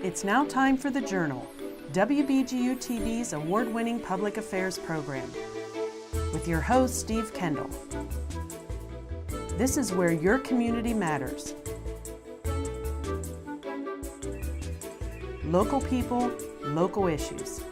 It's now time for The Journal, WBGU-TV's award-winning public affairs program, with your host, Steve Kendall. This is where your community matters. Local people, local issues.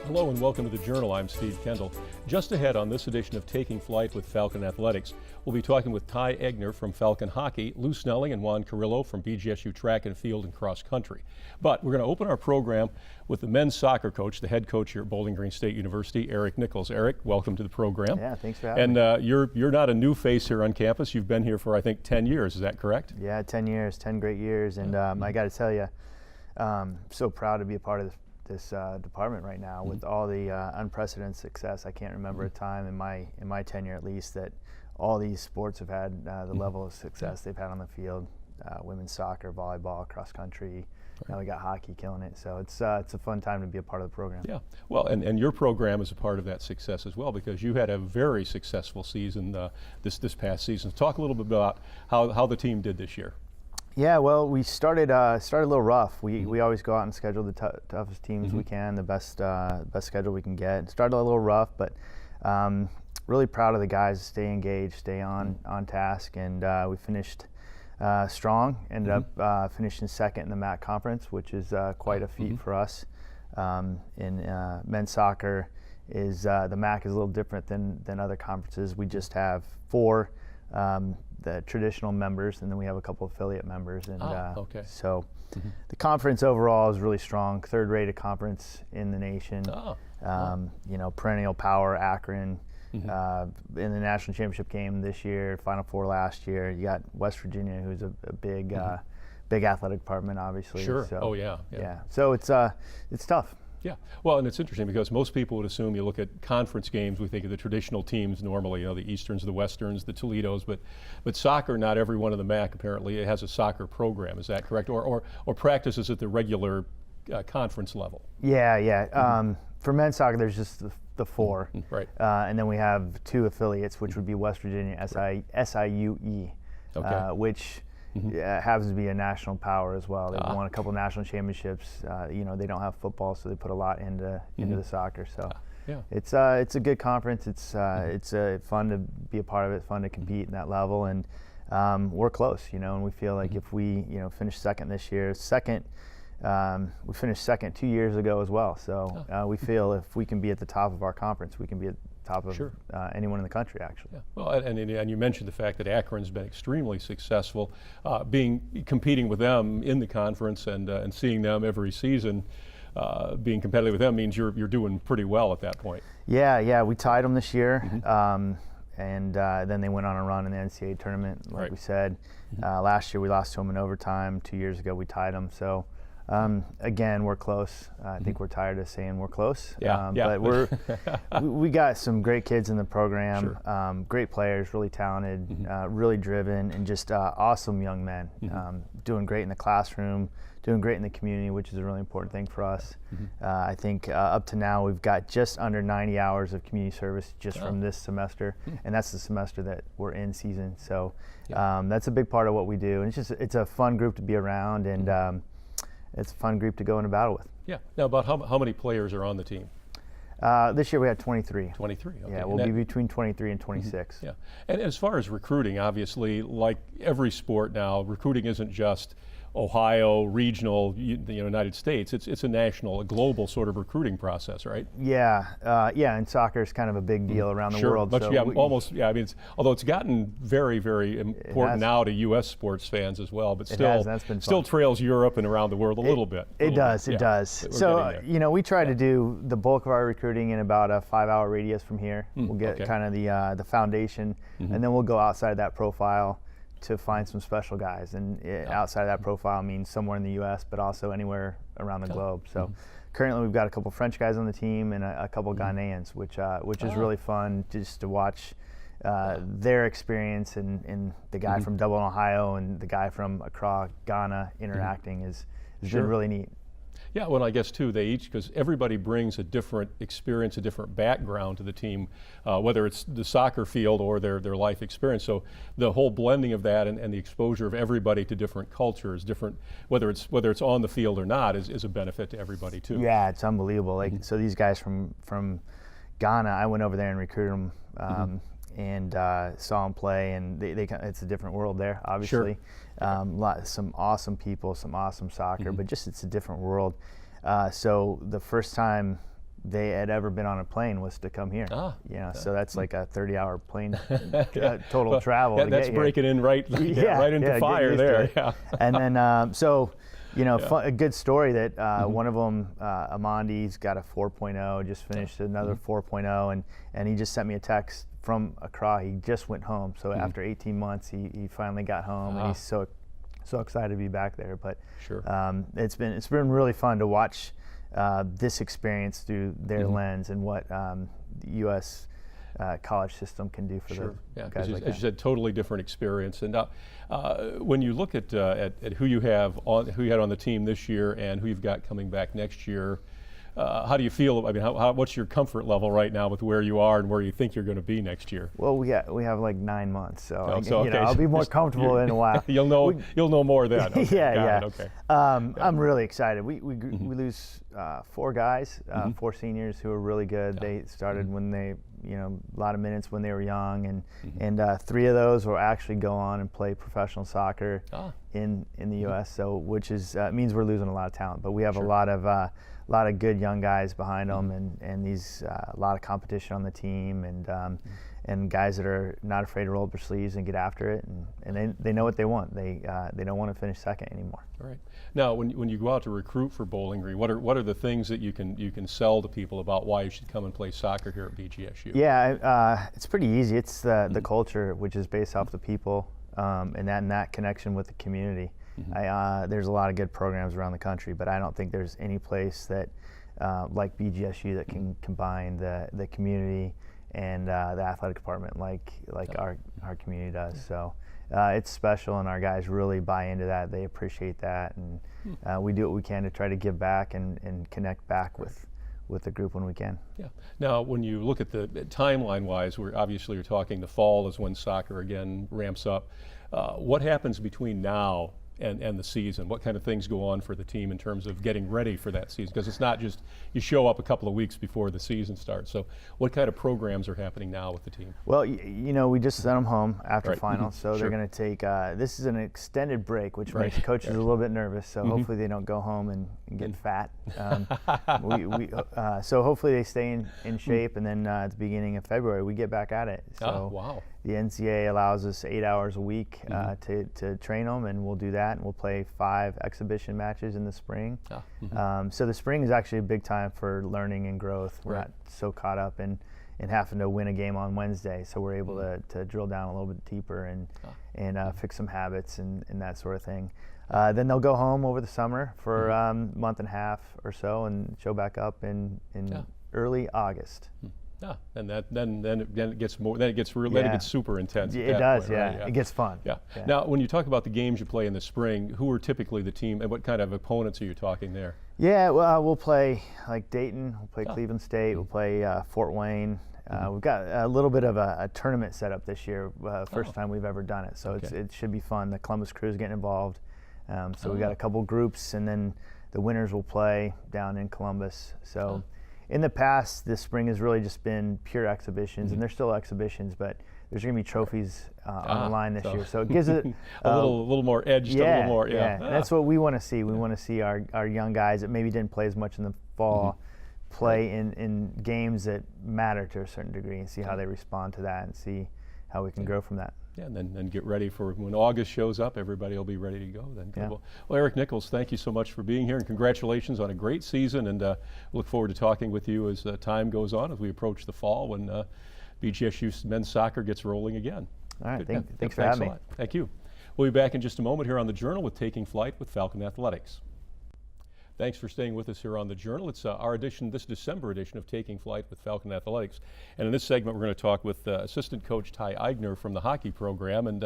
Hello and welcome to The Journal. I'm Steve Kendall. Just ahead on this edition of Taking Flight with Falcon Athletics, we'll be talking with Eigner from Falcon Hockey, Lou Snelling and Juan Carrillo from BGSU Track and Field and Cross Country. But we're going to open our program with the men's soccer coach, the head coach here at Bowling Green State University, Nichols. Eric, welcome to the program. Yeah, thanks for having me. And you're not a new face here on campus. You've been here for, I think, 10 years. Is that correct? Yeah, 10 years, 10 great years. And I got to tell you, I'm so proud to be a part of this department right now with all the unprecedented success. I can't remember a time in my tenure, at least, that all these sports have had the level of success they've had on the field. Women's soccer, volleyball, cross country. Now we got hockey killing it. So it's a fun time to be a part of the program. Yeah, well, and your program is a part of that success as well, because you had a very successful season this past season. Talk a little bit about how the team did this year. Yeah, well, we started a little rough. We always go out and schedule the toughest teams we can, the best schedule we can get. It started a little rough, but really proud of the guys to stay engaged, stay on task, and we finished strong. Ended up finishing second in the MAC conference, which is quite a feat for us. In men's soccer, the MAC is a little different than other conferences. We just have four. The traditional members, and then we have a couple affiliate members, and so the conference overall is really strong. Third-rated conference in the nation. You know, perennial power, Akron. In the national championship game this year, Final Four last year. You got West Virginia, who's a big athletic department, obviously. Sure. So, yeah. So it's tough. Yeah, well, and it's interesting because most people would assume you look at conference games, we think of the traditional teams normally, you know, the Easterns, the Westerns, the Toledos, but soccer, not every one of the MAC apparently has a soccer program. Is that correct? Or practices at the regular conference level? Yeah. For men's soccer, there's just the four. Right. And then we have two affiliates, which would be West Virginia, SIUE, which happens to be a national power as well. They've won a couple national championships. You know, they don't have football, so they put a lot into the soccer. So it's a good conference. It's fun to be a part of it. Fun to compete in that level, and we're close. You know, and we feel like if we finish second this year, we finished second 2 years ago as well. So we feel if we can be at the top of our conference, we can be at top of anyone in the country, actually. Yeah. Well, and you mentioned the fact that Akron's been extremely successful, competing with them in the conference and seeing them every season. Being competitive with them means you're doing pretty well at that point. Yeah, we tied them this year, and then they went on a run in the NCAA tournament, like we said. Last year we lost to them in overtime. 2 years ago we tied them. So. Again, we're close. I think we're tired of saying we're close. But we got some great kids in the program, great players, really talented, really driven, and just awesome young men. Doing great in the classroom, doing great in the community, which is a really important thing for us. I think up to now we've got just under 90 hours of community service just from this semester, and that's the semester that we're in season. So that's a big part of what we do, and it's a fun group to be around, and it's a fun group to go into battle with. Yeah. Now, about how many players are on the team? This year we had 23. 23, okay. Yeah, we'll be between 23 and 26. Yeah. And as far as recruiting, obviously, like every sport now, recruiting isn't just Ohio, regional, the United States. It's a national, a global sort of recruiting process, right? Yeah, and soccer is kind of a big deal around the world. But so I mean, although it's gotten very, very important now to U.S. sports fans as well, but still trails Europe and around the world a little bit. It does. So, we try to do the bulk of our recruiting in about a 5-hour radius from here. We'll get kind of the foundation, and then we'll go outside that profile to find some special guys, and outside of that profile means somewhere in the U.S., but also anywhere around the globe. So currently we've got a couple French guys on the team and a couple Ghanaians, which is really fun just to watch their experience, and the guy from Dublin, Ohio, and the guy from Accra, Ghana interacting is been really neat. Yeah, well, I guess too, they each, because everybody brings a different experience, a different background to the team, whether it's the soccer field or their life experience. So the whole blending of that and the exposure of everybody to different cultures, different, whether it's on the field or not, is a benefit to everybody too. Yeah, it's unbelievable. Like, so these guys from Ghana, I went over there and recruited them. And saw them play, and it's a different world there, obviously. Sure. Some awesome people, some awesome soccer, but just it's a different world. So the first time they had ever been on a plane was to come here. So that's like a 30-hour plane total travel. That's breaking in right into fire there. Yeah. And then a good story that one of them, Amandi's got a 4.0, just finished another 4.0, and he just sent me a text from Accra. He just went home, so after 18 months, he finally got home, and he's so excited to be back there. But sure. It's been really fun to watch this experience through their lens and what the U.S. College system can do for the guys like that. As you said, totally different experience. And when you look at who you had on the team this year and who you've got coming back next year, how do you feel? I mean, what's your comfort level right now with where you are and where you think you're going to be next year? Well, we have like 9 months, so I'll be more comfortable in a while. You'll know more then. Okay. Yeah. Okay. I'm really excited. We lose 4 guys, 4 seniors who are really good. They started when they, a lot of minutes when they were young, and 3 of those will actually go on and play professional soccer in the U.S. So, which is means we're losing a lot of talent, but we have a lot of good young guys behind them, and these a lot of competition on the team, and guys that are not afraid to roll up their sleeves and get after it, and they know what they want. They don't want to finish second anymore. All right. Now, when you go out to recruit for Bowling Green, what are the things that you can sell to people about why you should come and play soccer here at BGSU? Yeah, it's pretty easy. It's the culture, which is based off the people, and that connection with the community. There's a lot of good programs around the country, but I don't think there's any place that like BGSU that can combine the community and the athletic department like our community does. So it's special, and our guys really buy into that. They appreciate that, and we do what we can to try to give back and connect back with the group when we can. Yeah. Now, when you look at the timeline-wise, you're talking the fall is when soccer again ramps up. What happens between now and the season? What kind of things go on for the team in terms of getting ready for that season? Because it's not just you show up a couple of weeks before the season starts. So what kind of programs are happening now with the team? Well, we just sent them home after finals, so they're going to take, this is an extended break, which makes the coaches a little bit nervous, so hopefully they don't go home and get fat. So hopefully they stay in shape, and then at the beginning of February we get back at it. So wow. The NCAA allows us 8 hours a week to train them, and we'll do that, and we'll play 5 exhibition matches in the spring. So the spring is actually a big time for learning and growth. We're not so caught up in having to win a game on Wednesday, so we're able to drill down a little bit deeper and fix some habits and that sort of thing. Then they'll go home over the summer for a month and a half or so, and show back up in early August. Yeah, and then it gets more. Then it gets super intense. It does, It gets fun. Yeah. Now, when you talk about the games you play in the spring, who are typically the team, and what kind of opponents are you talking there? Yeah, well, we'll play like Dayton. We'll play Cleveland State. We'll play Fort Wayne. We've got a little bit of a tournament set up this year. First time we've ever done it, so it should be fun. The Columbus Crew is getting involved. So we got a couple groups, and then the winners will play down in Columbus. So. In the past, this spring has really just been pure exhibitions, and they're still exhibitions, but there's going to be trophies on the line this year. So it gives it a little more edge, a little more. And that's what we want to see. We want to see our young guys that maybe didn't play as much in the fall play in games that matter to a certain degree, and see how they respond to that, and see how we can grow from that. Yeah, and then get ready for when August shows up. Everybody will be ready to go then. Yeah. Well, Eric Nichols, thank you so much for being here, and congratulations on a great season. And look forward to talking with you as time goes on, as we approach the fall when BGSU men's soccer gets rolling again. All right, thanks for having me. Thank you. We'll be back in just a moment here on The Journal with Taking Flight with Falcon Athletics. Thanks for staying with us here on The Journal. It's our edition, this December edition of Taking Flight with Falcon Athletics. And in this segment, we're going to talk with assistant coach Ty Eigner from the hockey program. And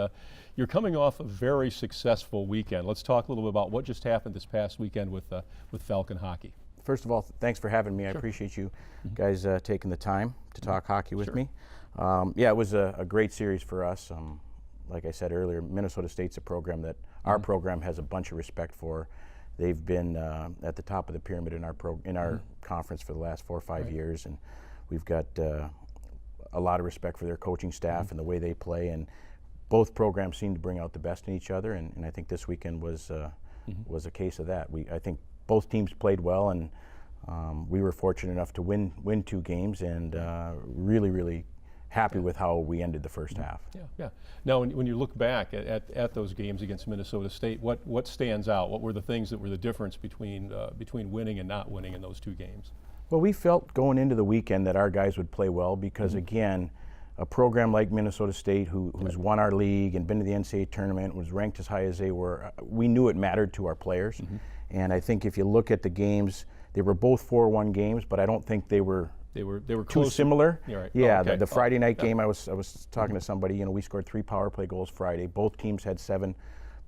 you're coming off a very successful weekend. Let's talk a little bit about what just happened this past weekend with Falcon hockey. First of all, thanks for having me. I appreciate you guys taking the time to talk hockey with me. Yeah, it was a great series for us. Like I said earlier, Minnesota State's a program that our program has a bunch of respect for. They've been at the top of the pyramid in our conference for the last 4 or 5 years, and we've got a lot of respect for their coaching staff and the way they play. And both programs seem to bring out the best in each other, and I think this weekend was a case of that. I think both teams played well, and we were fortunate enough to win 2 games, and really happy with how we ended the first half. Yeah. Now, when you look back at those games against Minnesota State, what stands out? What were the things that were the difference between winning and not winning in those 2 games? Well, we felt going into the weekend that our guys would play well because, again, a program like Minnesota State, who's won our league and been to the NCAA tournament, was ranked as high as they were, we knew it mattered to our players. And I think if you look at the games, they were both 4-1 games, but I don't think they were too close. Similar. Yeah, right. Yeah, okay. the Friday night game, I was talking to somebody, you know, we scored 3 power play goals Friday. Both teams had 7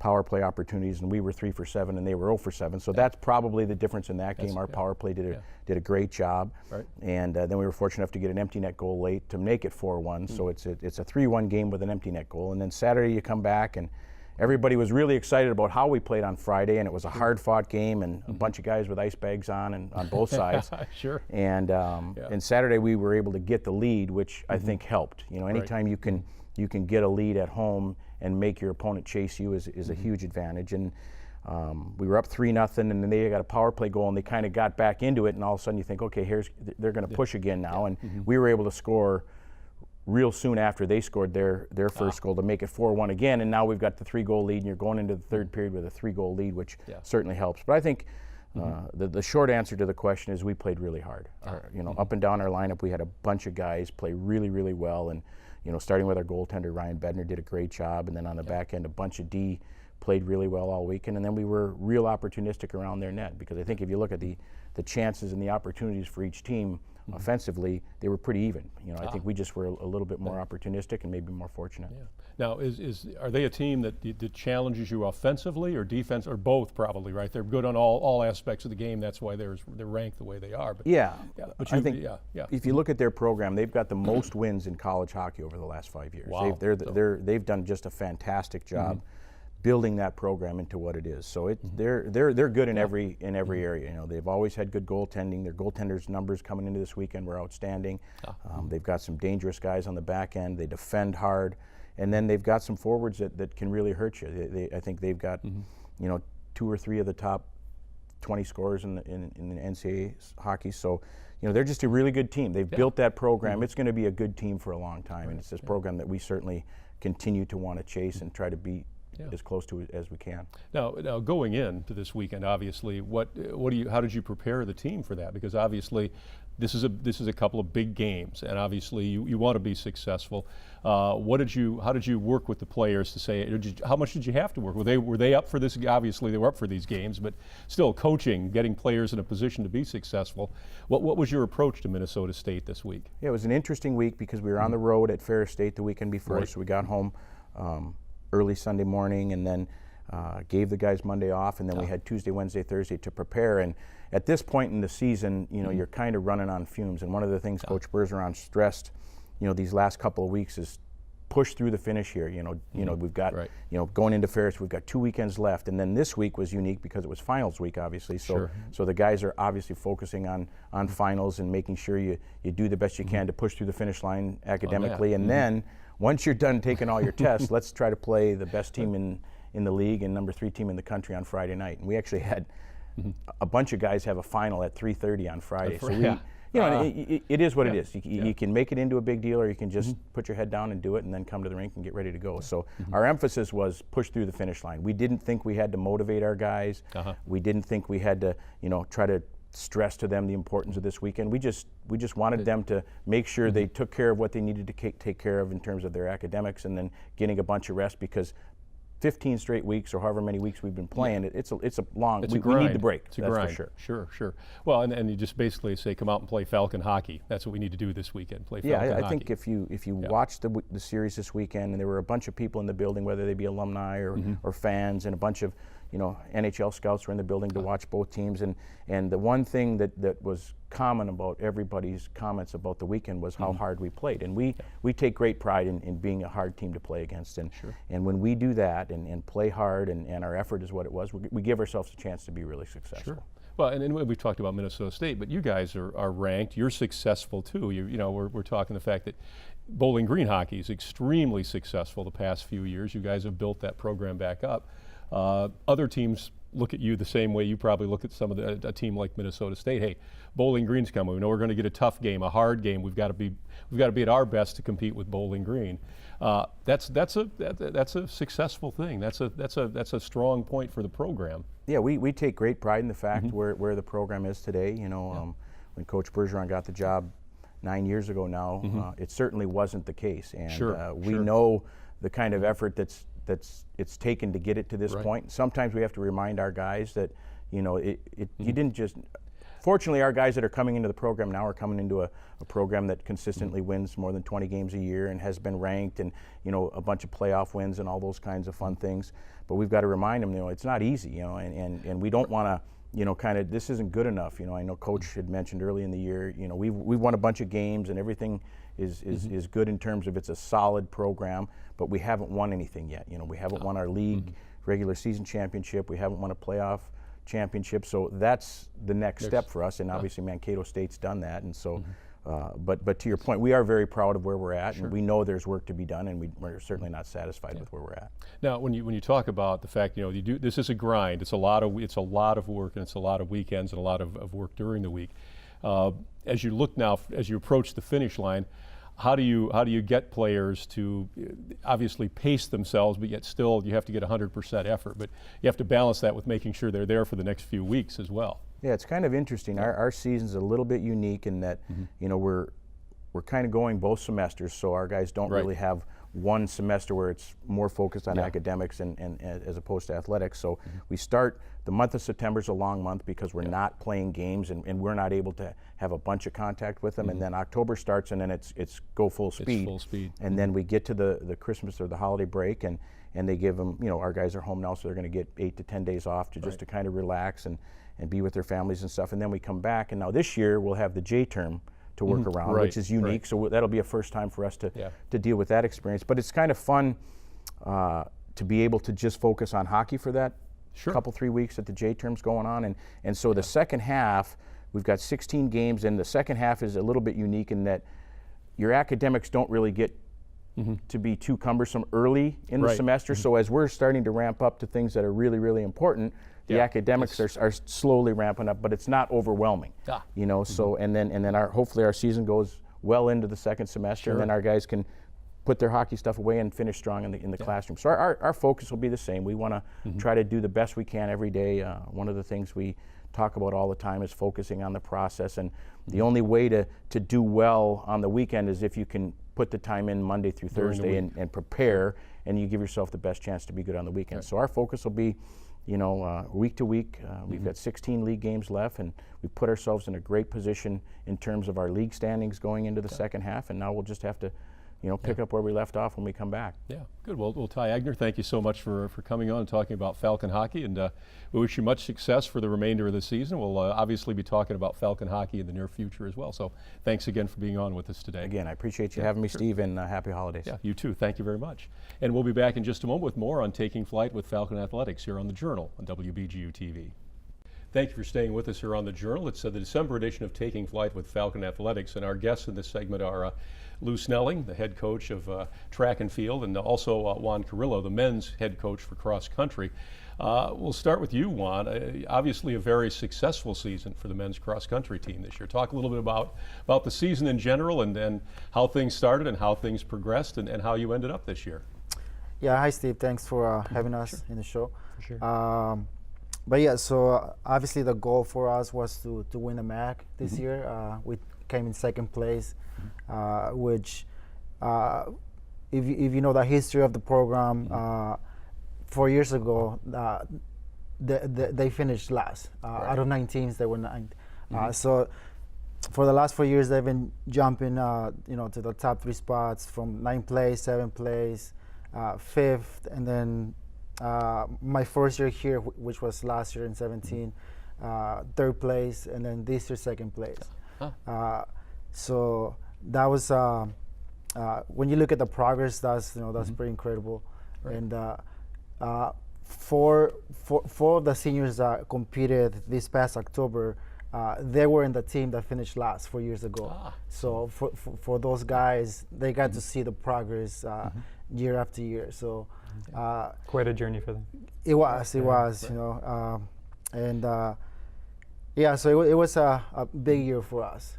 power play opportunities, and we were 3 for 7 and they were 0 for 7. So that's probably the difference in that game. Our power play did a great job. Right. And then we were fortunate enough to get an empty net goal late to make it 4-1. So it's a 3-1 game with an empty net goal. And then Saturday you come back, and everybody was really excited about how we played on Friday, and it was a hard-fought game and a bunch of guys with ice bags on and on both sides. Sure. And Saturday we were able to get the lead, which I think helped. You know, anytime you can get a lead at home and make your opponent chase you is a huge advantage. And we were up 3-0, and then they got a power play goal, and they kind of got back into it, and all of a sudden you think, okay, they're going to push again now, and we were able to score real soon after they scored their first goal to make it 4-1 again, and now we've got the 3-goal lead, and you're going into the third period with a 3-goal lead, which certainly helps. But I think the short answer to the question is we played really hard. Up and down our lineup, we had a bunch of guys play really well, and starting with our goaltender Ryan Bednar did a great job, and then on the back end a bunch of D played really well all weekend, and then we were real opportunistic around their net, because I think if you look at the chances and the opportunities for each team offensively, they were pretty even. I think we just were a little bit more opportunistic and maybe more fortunate. Yeah. Now, are they a team that challenges you offensively or defense, or both probably, right? They're good on all aspects of the game. That's why they're ranked the way they are. But but I think if you look at their program, they've got the most wins in college hockey over the last 5 years. Wow. They've done just a fantastic job building that program into what it is. So they're good in every area. They've always had good goaltending. Their goaltenders' numbers coming into this weekend were outstanding. They've got some dangerous guys on the back end. They defend hard, and then they've got some forwards that can really hurt you. I think they've got 2 or 3 of the top 20 scorers in the NCAA hockey. So they're just a really good team. They've built that program. It's going to be a good team for a long time, and it's this program that we certainly continue to want to chase and try to beat as close to it as we can. Now going into this weekend, obviously, how did you prepare the team for that? Because obviously, this is a couple of big games, and obviously you want to be successful. How did you work with the players to say? How much did you have to work? Were they up for this? Obviously, they were up for these games, but still, coaching, getting players in a position to be successful. What was your approach to Minnesota State this week? Yeah, it was an interesting week because we were on the road at Ferris State the weekend before, so we got home early Sunday morning, and then gave the guys Monday off, and then we had Tuesday, Wednesday, Thursday to prepare. And at this point in the season, you're kind of running on fumes. And one of the things Coach Bergeron stressed, these last couple of weeks is push through the finish here. We've got, going into Ferris, we've got 2 weekends left, and then this week was unique because it was finals week, obviously. So the guys are obviously focusing on finals and making sure you do the best you can to push through the finish line academically, and then once you're done taking all your tests, let's try to play the best team in the league and number 3 team in the country on Friday night. And we actually had a bunch of guys have a final at 3:30 on Friday. So it is what it is. You can make it into a big deal, or you can just put your head down and do it and then come to the rink and get ready to go. So our emphasis was push through the finish line. We didn't think we had to motivate our guys. We didn't think we had to, try to stress to them the importance of this weekend. We just wanted them to make sure they took care of what they needed to take care of in terms of their academics, and then getting a bunch of rest, because 15 straight weeks or however many weeks we've been playing, it's a long. It's we need the break. It's a that's grind. for sure. Sure. Well, and you just basically say, come out and play Falcon hockey. That's what we need to do this weekend. Play Falcon hockey. I think if you watch the series this weekend, and there were a bunch of people in the building, whether they be alumni or fans, and a bunch of NHL scouts were in the building to watch both teams, and the one thing that was common about everybody's comments about the weekend was how hard we played, and we take great pride in being a hard team to play against, and when we do that and play hard and our effort is what it was, we give ourselves a chance to be really successful. Sure. Well, and we've talked about Minnesota State, but you guys are ranked. You're successful too. We're talking the fact that Bowling Green hockey is extremely successful the past few years. You guys have built that program back up. Other teams look at you the same way you probably look at some of a team like Minnesota State. Hey, Bowling Green's coming. We know we're going to get a tough game, a hard game. We've got to be at our best to compete with Bowling Green. That's a successful thing. That's a strong point for the program. Yeah, we take great pride in the fact where the program is today. When Coach Bergeron got the job 9 years ago now, it certainly wasn't the case, and we know the kind of effort it's taken to get it to this point. Sometimes we have to remind our guys that you didn't just. Fortunately, our guys that are coming into the program now are coming into a program that consistently wins more than 20 games a year and has been ranked, and a bunch of playoff wins and all those kinds of fun things. But we've got to remind them, it's not easy, and we don't want to, kind of, this isn't good enough. I know Coach had mentioned early in the year, we've won a bunch of games and everything is good in terms of it's a solid program, but we haven't won anything yet. We haven't won our league regular season championship. We haven't won a playoff championship, so that's the next step for us, and obviously Mankato State's done that, and so but to your point, we are very proud of where we're at, and we know there's work to be done, and we're certainly not satisfied with where we're at. Now, when you talk about the fact, this is a grind. It's a lot of work, and it's a lot of weekends and a lot of work during the week. As you look now, as you approach the finish line, how do you get players to obviously pace themselves, but yet still you have to get 100% effort, but you have to balance that with making sure they're there for the next few weeks as well. Yeah, it's kind of interesting. Our season's a little bit unique in that we're kind of going both semesters, so our guys don't really have one semester where it's more focused on academics and as opposed to athletics. So we start, the month of September is a long month because we're not playing games and we're not able to have a bunch of contact with them. And then October starts, and then it's go full speed. It's full speed. And then we get to the Christmas or the holiday break, and they give them, our guys are home now, so they're going to get 8 to 10 days off to just to kind of relax and be with their families and stuff. And then we come back, and now this year we'll have the J term to work around, which is unique. So that'll be a first time for us to deal with that experience. But it's kind of fun to be able to just focus on hockey for that couple 3 weeks that the J term's going on. And so the second half, we've got 16 games, and the second half is a little bit unique in that your academics don't really get to be too cumbersome early in the semester. So as we're starting to ramp up to things that are really, really important, the academics are slowly ramping up, but it's not overwhelming. So and then hopefully our season goes well into the second semester, and then our guys can put their hockey stuff away and finish strong in the classroom. So our focus will be the same. We want to try to do the best we can every day. One of the things we talk about all the time is focusing on the process, and the only way to do well on the weekend is if you can put the time in Monday through Thursday and prepare, and you give yourself the best chance to be good on the weekend. So our focus will be week to week. We've got 16 league games left, and we put ourselves in a great position in terms of our league standings going into the second half, and now we'll just have to pick up where we left off when we come back. Yeah, good. Well, Ty Eigner, thank you so much for coming on and talking about Falcon hockey, and we wish you much success for the remainder of the season. We'll obviously be talking about Falcon hockey in the near future as well, so thanks again for being on with us today. Again, I appreciate you having me, Steve, and happy holidays. Yeah, you too. Thank you very much. And we'll be back in just a moment with more on Taking Flight with Falcon Athletics here on The Journal on WBGU-TV. Thank you for staying with us here on The Journal. It's the December edition of Taking Flight with Falcon Athletics, and our guests in this segment are Lou Snelling, the head coach of track and field, and also Juan Carrillo, the men's head coach for cross country. We'll start with you, Juan. Obviously a very successful season for the men's cross country team this year. Talk a little bit about the season in general, and then how things started and how things progressed and how you ended up this year. Yeah, hi Steve, thanks for having us in the show. For sure. But yeah, so obviously the goal for us was to win a MAC this year. We came in second place, which if you know the history of the program, 4 years ago, they finished last. Out of 9 teams, they were ninth. So for the last 4 years, they've been jumping, to the top 3 spots from 9th place, 7th place, 5th, and then my first year here, which was last year in 17, 3rd place, and then this year 2nd place. So that was when you look at the progress, that's pretty incredible. Right. And four of the seniors that competed this past October, they were in the team that finished last 4 years ago. So for those guys, they got to see the progress year after year. So quite a journey for them. It was, and so it was a big year for us.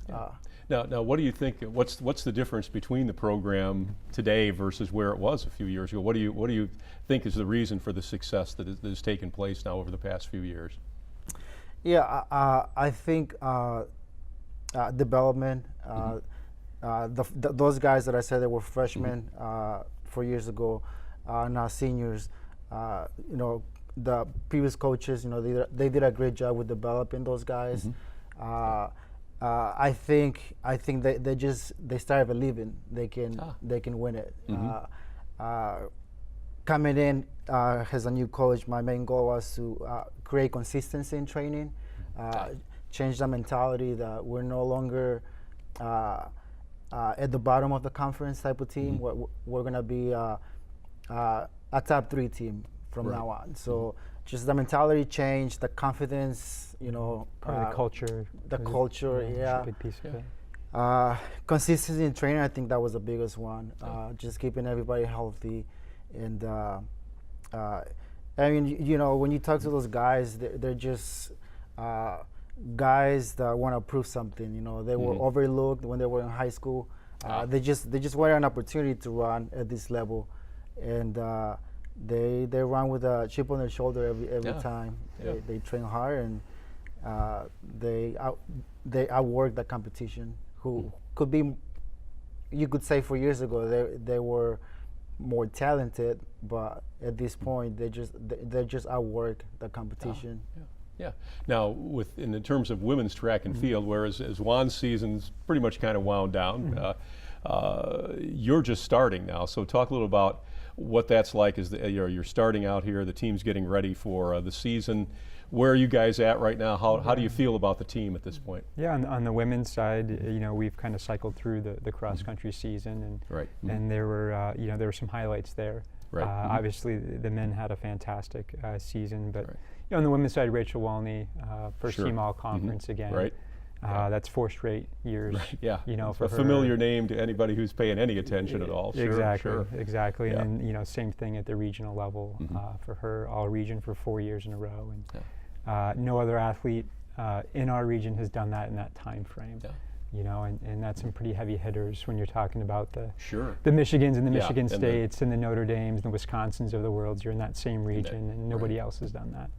Now, what do you think? What's the difference between the program today versus where it was a few years ago? What do you think is the reason for the success that has taken place now over the past few years? Yeah, I think development. Those guys that I said they were freshmen 4 years ago, now seniors. The previous coaches, they did a great job with developing those guys. I think they started believing they can win it. Coming in as a new coach, my main goal was to create consistency in training, change the mentality that we're no longer at the bottom of the conference type of team. We're going to be a top 3 team from now on. So just the mentality change, the confidence, part of the culture. The culture, a big piece of it. Consistency in training, I think that was the biggest one. Just keeping everybody healthy, and when you talk to those guys, they're just guys that want to prove something. They were overlooked when they were in high school. They just wanted an opportunity to run at this level, and they run with a chip on their shoulder every time. They train hard, and they outwork the competition. Who could be, you could say 4 years ago they were more talented, but at this point they just outwork the competition. Yeah. Now, in terms of women's track and field, whereas Juan's season's pretty much kind of wound down, you're just starting now. So talk a little about what that's like as you're starting out here. The team's getting ready for the season. Where are you guys at right now? How do you feel about the team at this point? Yeah, on the women's side, we've kind of cycled through the cross country season, and there were some highlights there. Right. Obviously, the men had a fantastic season, but on the women's side, Rachel Walney, first team all conference again. Right. That's 4 straight years. For a familiar name to anybody who's paying any attention at all. Exactly. And same thing at the regional level for her, all region for 4 years in a row, and no other athlete in our region has done that in that time frame. And that's some pretty heavy hitters when you're talking about the Michigans and the Michigan States and the Notre Dames and the Wisconsins of the world. You're in that same region, and nobody else has done that.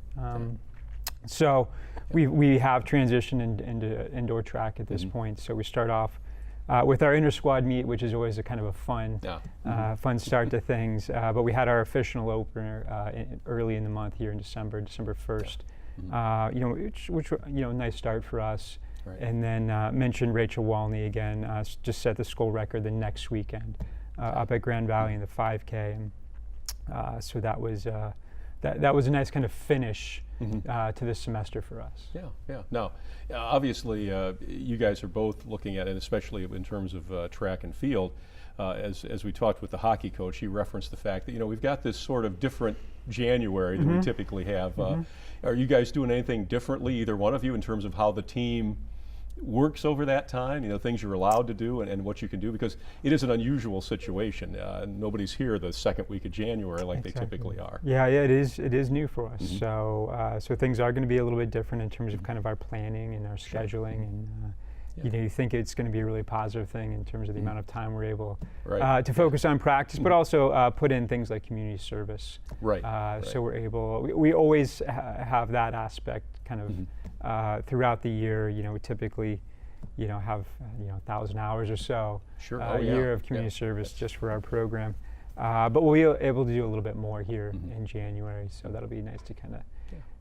So we have transitioned into indoor track at this point. So we start off with our inter-squad meet, which is always a kind of a fun start to things. But we had our official opener early in the month here in December 1st. Which nice start for us. Right. And then mentioned Rachel Walney again. Just set the school record the next weekend up at Grand Valley in the 5K, and so that was a nice kind of finish to this semester for us. Yeah. Now, obviously, you guys are both looking at it, especially in terms of track and field. As we talked with the hockey coach, he referenced the fact that we've got this sort of different January than we typically have. Are you guys doing anything differently, either one of you, in terms of how the team works over that time? Things you're allowed to do and what you can do, because it is an unusual situation. Nobody's here the second week of January like they typically are. Yeah, it is new for us. So things are going to be a little bit different in terms of kind of our planning and our scheduling, and you think it's going to be a really positive thing in terms of the amount of time we're able to focus on practice, but also put in things like community service. So we're able. We always have that aspect kind of throughout the year. We typically, have 1,000 hours or so a year of community service just for our program. But we'll be able to do a little bit more here in January, so that'll be nice to kind of,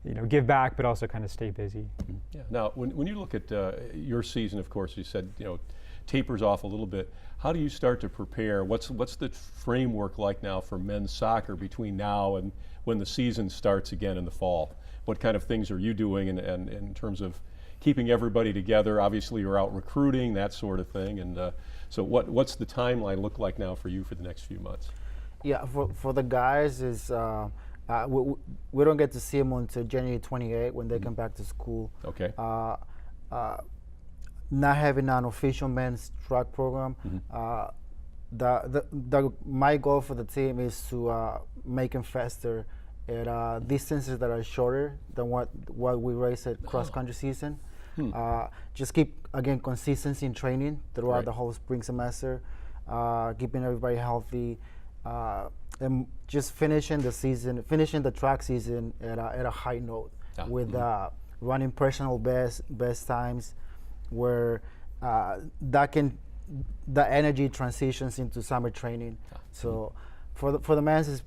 you know, give back, but also kind of stay busy. Yeah. Now, when you look at your season, of course, you said, you know, tapers off a little bit. How do you start to prepare? What's the framework like now for men's soccer between now and when the season starts again in the fall? What kind of things are you doing in terms of keeping everybody together? Obviously, you're out recruiting, that sort of thing. And so what's the timeline look like now for you for the next few months? Yeah, for the guys is we don't get to see them until January 28 when they come back to school. Okay. Not having an official men's track program, my goal for the team is to make them faster at distances that are shorter than what we race at cross country season. Just keep, again, consistency in training throughout the whole spring semester, keeping everybody healthy, and just finishing the track season at a high note with running personal best times, where the energy transitions into summer training. So for the men's is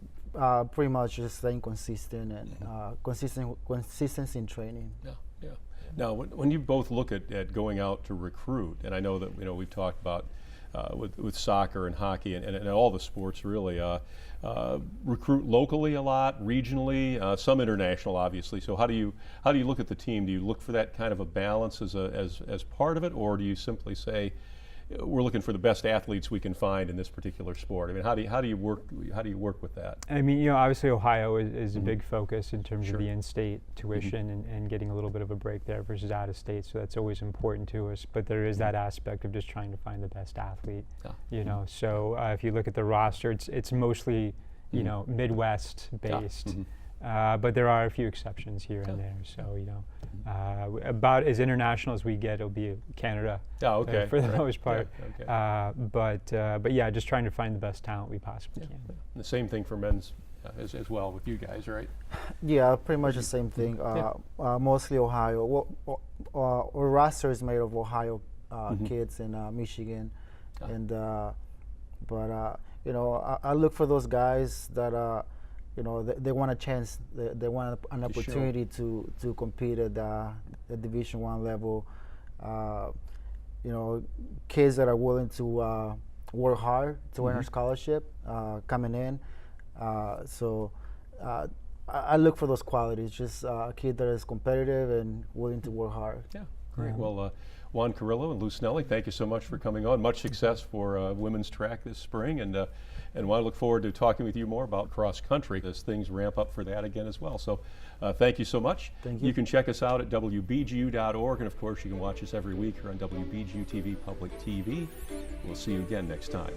pretty much just staying consistent and consistency in training. Yeah. Now, when you both look at going out to recruit, and I know that, you know, we've talked about with soccer and hockey and all the sports really, recruit locally a lot, regionally, some international, obviously. So how do you look at the team? Do you look for that kind of a balance as part of it, or do you simply say we're looking for the best athletes we can find in this particular sport? I mean, how do you work with that? I mean, you know, obviously Ohio is a big focus in terms of the in-state tuition and getting a little bit of a break there versus out of state. So that's always important to us. But there is that aspect of just trying to find the best athlete. You know, so if you look at the roster, it's mostly, you know, Midwest based. But there are a few exceptions here and there. So, you know, about as international as we get, it'll be Canada for the most part. But yeah, just trying to find the best talent we possibly can. The same thing for men's as well with you guys, right? Yeah, pretty much the same thing. Mostly Ohio. Our roster is made of Ohio kids and Michigan, and but you know, I look for those guys that you know, they want a chance. They want an opportunity to compete at the Division I level. You know, kids that are willing to work hard to earn a scholarship coming in. So I look for those qualities. Just a kid that is competitive and willing to work hard. Yeah, great. Well, Juan Carrillo and Lou Snelling, thank you so much for coming on. Much success for women's track this spring, and I look forward to talking with you more about cross country as things ramp up for that again as well. So thank you so much. Thank you. You can check us out at WBGU.org, and of course you can watch us every week here on WBGU-TV Public TV. We'll see you again next time.